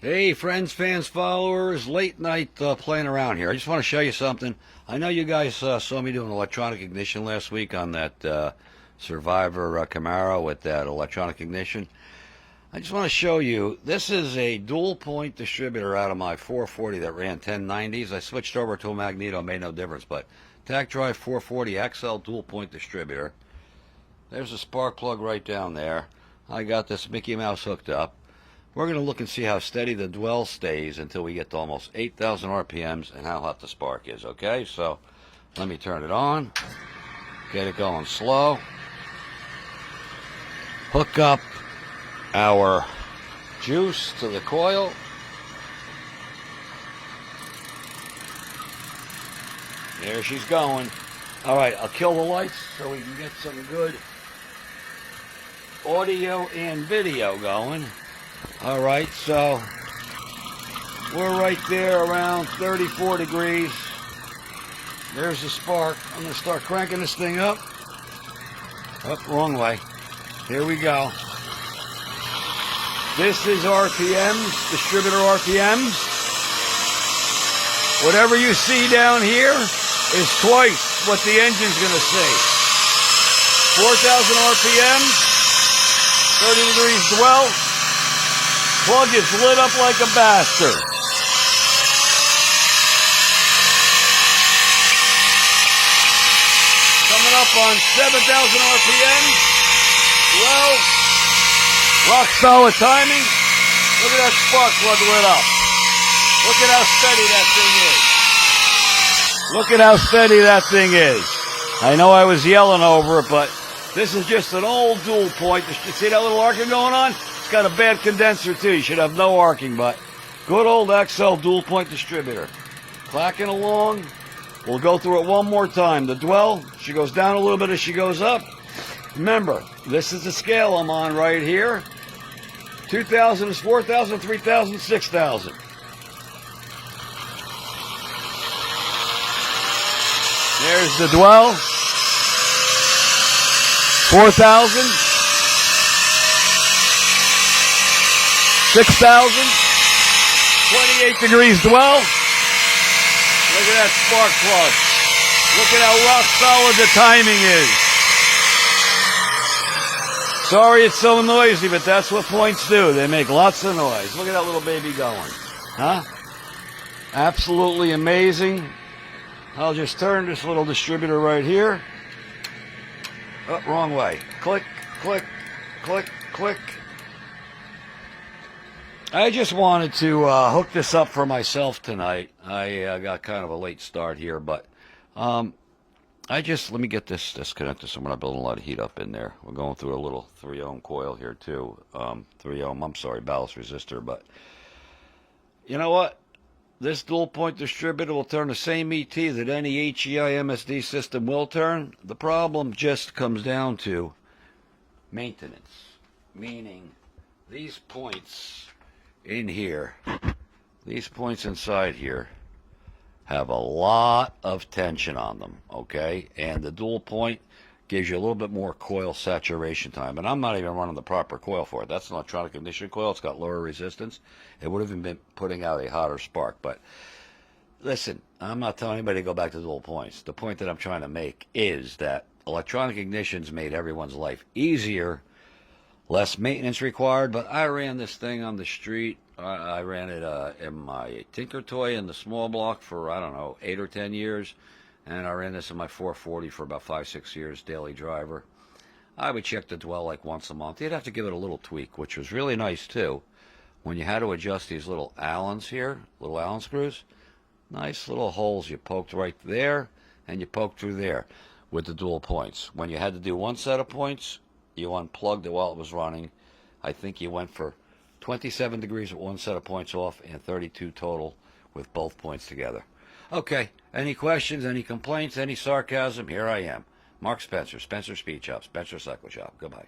Hey, friends, fans, followers, late night playing around here. I just want to show you something. I know you guys saw me doing electronic ignition last week on that Survivor Camaro with that electronic ignition. I just want to show you, this is a dual point distributor out of my 440 that ran 1090s. I switched over to a Magneto, made no difference, but Tac Drive 440 ACCEL Dual Point Distributor. There's a spark plug right down there. I got this Mickey Mouse hooked up. We're going to look and see how steady the dwell stays until we get to almost 8,000 RPMs and how hot the spark is, okay? So let me turn it on, get it going slow, hook up our juice to the coil. There she's going. All right, I'll kill the lights so we can get some good audio and video going. All right, so we're right there around 34 degrees. There's the spark. I'm going to start cranking this thing up. Oh, wrong way. Here we go. This is RPMs, distributor RPMs. Whatever you see down here is twice what the engine's going to see. 4,000 RPMs, 30 degrees dwell. Plug is lit up like a bastard. Coming up on 7,000 RPM. Well, rock solid timing. Look at that spark plug lit up. Look at how steady that thing is. Look at how steady that thing is. I know I was yelling over it, but this is just an old dual point. You see that little arcing going on? It's got a bad condenser too. You should have no arcing, but good old ACCEL Dual Point Distributor. Clacking along. We'll go through it one more time. The dwell, she goes down a little bit as she goes up. Remember, this is the scale I'm on right here. 2,000 is 4,000, 3,000, 6,000. There's the dwell. 4,000. 6,000, 28 degrees dwell. Look at that spark plug. Look at how rock solid the timing is. Sorry it's so noisy, but that's what points do. They make lots of noise. Look at that little baby going. Huh? Absolutely amazing. I'll just turn this little distributor right here. Oh, wrong way. Click, click, click, click. I just wanted to hook this up for myself tonight. I got kind of a late start here, but let me get this disconnected so we're not building a lot of heat up in there. We're going through a little 3-ohm coil here too. 3-ohm, I'm sorry, ballast resistor, but you know what? This dual point distributor will turn the same ET that any HEI MSD system will turn. The problem just comes down to maintenance, meaning these points in here, these points inside here have a lot of tension on them, okay? And the dual point gives you a little bit more coil saturation time. And I'm not even running the proper coil for it. That's an electronic ignition coil. It's got lower resistance. It would have even been putting out a hotter spark. But listen, I'm not telling anybody to go back to dual points. The point that I'm trying to make is that electronic ignitions made everyone's life easier, less maintenance required, but I ran this thing on the street. I ran it in my Tinker Toy in the small block for, I don't know, 8 or 10 years. And I ran this in my 440 for about 5-6 years, daily driver. I would check the dwell like once a month. You'd have to give it a little tweak, which was really nice too. When you had to adjust these little Allens here, little Allen screws, nice little holes you poked right there and you poked through there with the dual points. When you had to do one set of points, you unplugged it while it was running. I think you went for 27 degrees with one set of points off and 32 total with both points together. Okay, any questions, any complaints, any sarcasm? Here I am. Mark Spencer, Spencer Speed Shop, Spencer Cycle Shop. Goodbye.